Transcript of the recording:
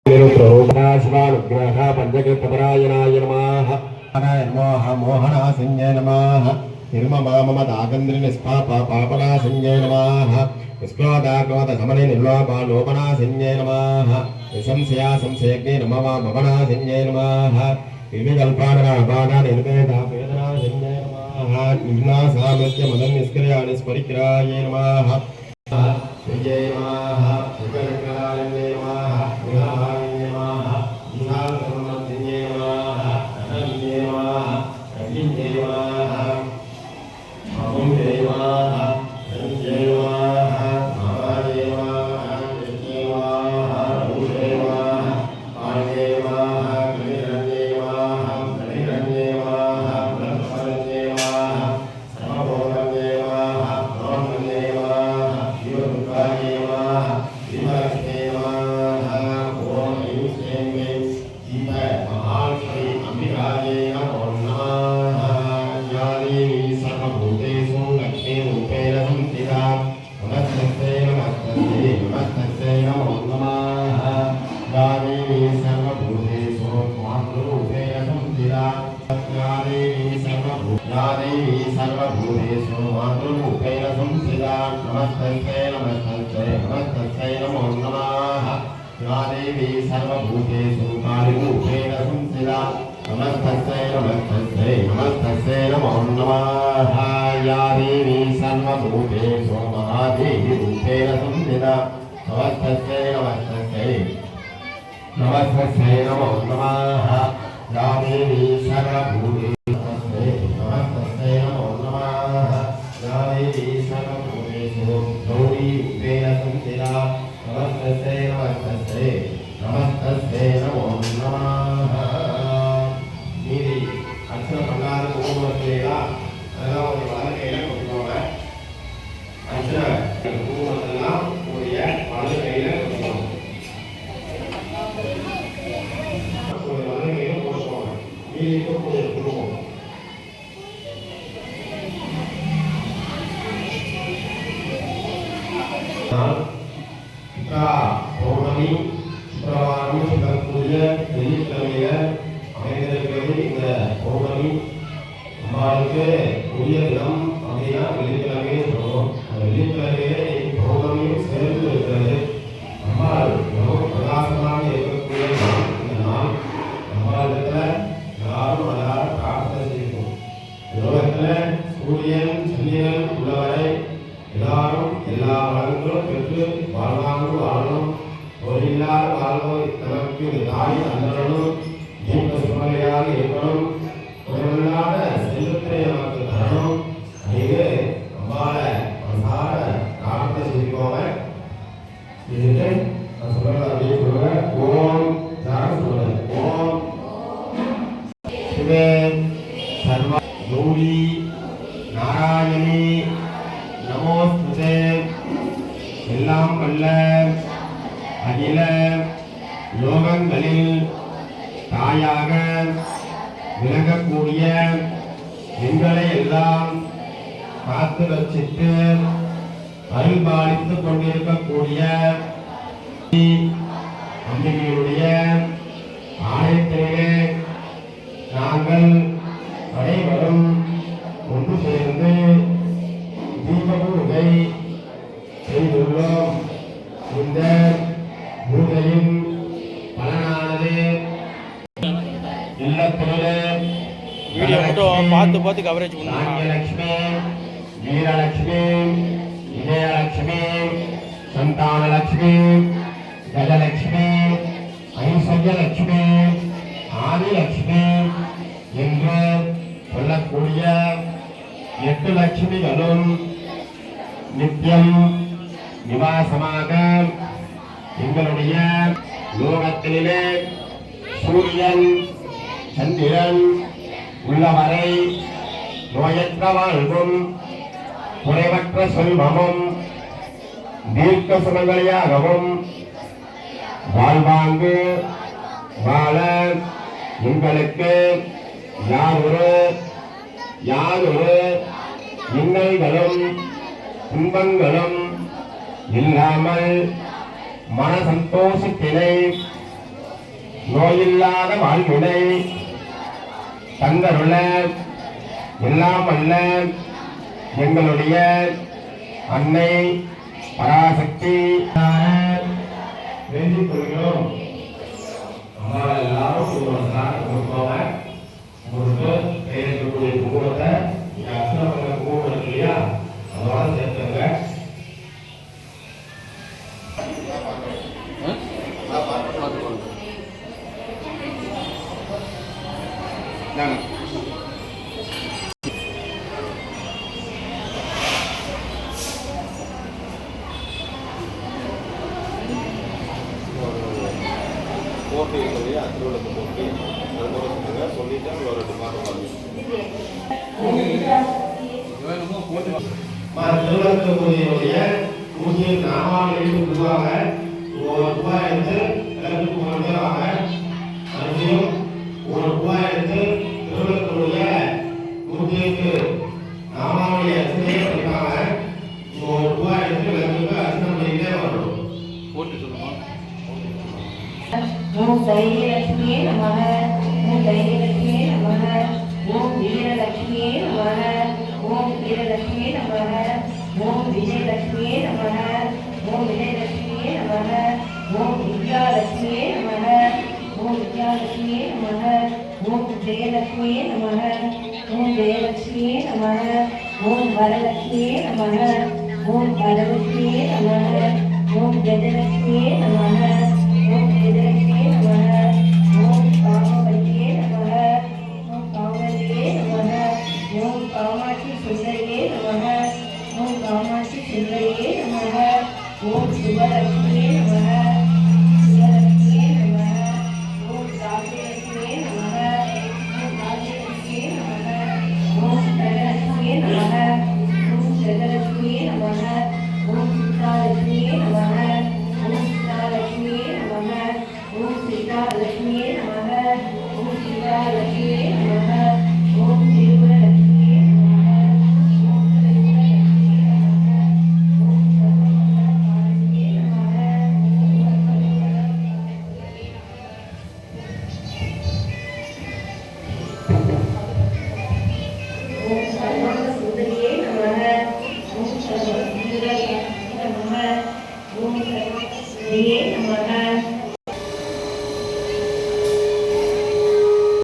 शिवानुग्रह पंचकृतपरायणाय नमः मोहनासिंहे नमः निर्ममाममदागन्द्रि निष्पापा पापनासिंहे नमः निष्क्रोधाक्रोधशमने निर्लोपालोपनासिंहे नमः निसंशया संशयज्ञे नमः ममनासिंहे नमः निर्विकल्पानरापाना निर्वेदापेदनासिंहे नमः निम्नासामृत्य मदन् निष्क्रियाणि स्मरिक्राय नमः श्रीये नमः शुभरङ्गाय नमः विहाय नमः विहाय नमः अनन्ये नमः अभिन्ये नमः अमुन्ये नमः संजय नमः महाये नमः यज्ञे नमः रूपे नमः पाण्ये नमः गणिरण्ये नमः गणिरण्ये नमः ब्रह्मण्ये नमः सर्वभोगण्ये नमः ब्रह्मण्ये नमः शिवरूपाय नमः शिवलक्ष्मे नमः ओम ऐं श्रीं शिव महालक्ष्मी अंबिकायै नमो नमः या देवी सर्वभूतेषु लक्ष्मीरूपेण संस्थिता नमस्तस्यै नमस्तस्यै नमस्तस्यै नमो नमः या देवी सर्वभूतेषु मातृरूपेण संस्थिता या देवी सर्वभूतेषु मातृरूपेण संस्थिता नमस्तस्यै नमस्तस्यै नमस्तस्यै नमो नमः या देवी सर्वभूतेषु कालीरूपेण संस्थिता नमस्तस्यै नमस्तस्यै नमस्तस्यै नमो नमः या देवी सर्वभूतेषु महादेवीरूपेण संस्थिता नमस्तस्यै नमस्तस्यै नमस्तस्यै नमो नमः या देवी सर्वभूतेषु गौरीरूपेण संस्थिता नमस्तस्यै नमस्तस्यै नमस्तस्यै नमो नमः மீதி அர்ச்சனை பண்ணாத குங்குமத்திலேயா அதெல்லாம் ஒரு வலது கையில கொடுத்துக்கோங்க. அர்ச்சனை குங்குமத்தெல்லாம் உடைய வலது கையில கொடுத்துக்கோங்க. ஒரு வலது கையில போட்டுக்கோங்க. மீதி கொடுக்கணும். பௌர்ணமி சுப்பிரவாரம் சிவக்கூடிய வெள்ளிக்கிழமையில அமைந்திருக்கிறது. இந்த பௌர்ணமி அம்பாளுக்கு உரிய தினம் அப்படின்னா வெள்ளிக்கிழமையே சொல்லுவோம். அந்த வெள்ளிக்கிழமையிலே பௌர்ணமியும் சேர்ந்து இருக்கிறது. அம்பாள் மிகவும் பிரகாசமாக இருக்கக்கூடிய இந்த நாள் அம்பாளிடத்துல யாரும் அல்லாத பிரார்த்தனை செய்யணும். உலகத்தில் சூரியன் சந்திரன் உள்ளவரை எல்லாரும் எல்லா வளங்களும் பெற்று வாழ்வாங்கு வாழணும். தொழிலாத வாழ்வோம் தனக்கு தாய் அந்தரனும் நீண்ட சுமலையாக இருக்கணும். தொழிலாத செல்வத்தை நமக்கு தரணும். இது அம்பால மனசார பிரார்த்தனை செய்துக்கோங்க. இதுக்கு நான் சொல்றது அப்படியே சொல்லுவேன். ஓம் யாரும் சொல்லுவேன். ஓம் சிவே சர்வ கௌரி நாராயணி நமோஸ்துதே. எல்லாம் வல்ல அகில லோகங்களில் தாயாக விளங்கக்கூடிய எங்களை எல்லாம் காத்து ரட்சித்து அருள்பாலித்துக் கொண்டிருக்கக்கூடிய அம்பிகையுடைய ஆலயத்திலே நாங்கள் அனைவரும் ஒன்று சேர்ந்து தீபபூஜை செய்துள்ளோம். இந்த பூஜையின் பலனானது இல்லத்திலே வீடியோ மட்டும் பார்த்து கவரேஜ் லட்சுமி வீரலட்சுமி விஜயலட்சுமி சந்தானலட்சுமி கஜலட்சுமி ஐஸ்வர்யலட்சுமி ஆதிலட்சுமி என்று சொல்லக்கூடிய 8 லட்சுமிகளும் நித்தியம் நிவாசமாக எங்களுடைய லோகத்திலே சூரியன் சந்திரன் உள்ளவரை நோயற்ற வாழ்வும் குறைவற்ற செல்வமும் தீர்க்க சுமங்கலியாகவும் வாழ்வாங்கு வாழ எங்களுக்கு யாரொரு இன்னல்களும் துன்பங்களும் இல்லாமல் மன சந்தோஷத்தினை நோயில்லாத வாழ்வினை தந்தருள எல்லாம் அல்ல எங்களுடைய அன்னை பராசக்தி வேண்டிக் கொள்கிறோம். அம்மா எல்லாரும் கொடுப்பாங்க. உங்களுக்கு கையெழுத்தக்கூடிய குங்குமத்தை அசுரமங்க குங்குமம் இருக்கு இல்லையா, அதோட சேர்த்துங்க. போட்டி இல்லையா, திருவிழா போட்டி அது கூட சொல்லுங்க. சொல்லிட்டு அங்கே ஒரு 2 மாதம் திருவள்ளூருடைய பூஜை நாமாவளிக்கு பொதுவாக ரூபாய் எடுத்து விளக்கு கொண்டாங்க. மறுபடியும் ரூபாய் எடுத்து திருவள்ளூருடைய பூஜைக்கு நாமாவளி அர்ச்சனையே இருக்காங்க. ரூபாய் எடுத்து விளக்குக்கு அர்ச்சனை பண்ணிக்கிட்டே வரணும். போட்டு சொல்லுமா. ஓம் தைரியலட்சுமியே நமः. ஓம் தைரியலட்சுமியே நமः. ஓம் வீரலட்சுமியே நமः. ஓம் வீரலட்சுமியே நமः. ஓம் விஜயலட்சுமியே நமः. ஓம் விஜயலட்சுமியே நமः. ஓம் வித்யாலட்சுமியே நமः. ஓம் வித்யாலட்சுமியே நமः. ஓம் ஜெயலட்சுமியே நமः. ஓம் ஜெயலட்சுமியே நமः. ஓம் வரலட்சுமியே நமः. ஓம் வரலட்சுமியே நமः. ஓம் கஜலட்சுமியே நமः. ஓம் கஜலட்சுமியே நமः. ஓம் காமவல்லியே நமः. ஓம் காமவல்லியே நமः. ஓம் காமாட்சி சுந்தரியே நமः. ஓம் காமாட்சி சுந்தரியே நமः. ஓம் சுபலட்சுமியே நமः. சுபலட்சுமியே நமः. ஓம் ராஜலட்சுமியே நமः. ஓம் ராஜலட்சுமியே நமः. ஓம் தனலட்சுமியே நமः. ஓம் தனலட்சுமியே நமः. ஓம் சீதாலட்சுமியே நமः. ஓம் சீதாலட்சுமியே நமः. ஓம் சீதாலட்சுமியே நமः. ஓம் சீதாலட்சுமியே நமः. ஓம் திருவலட்சுமியே நமः. ஓம் திருவலட்சுமியே நமः. ஓம் சர்வமங்கலகாரிணியே நமः. ஓம் சர்வ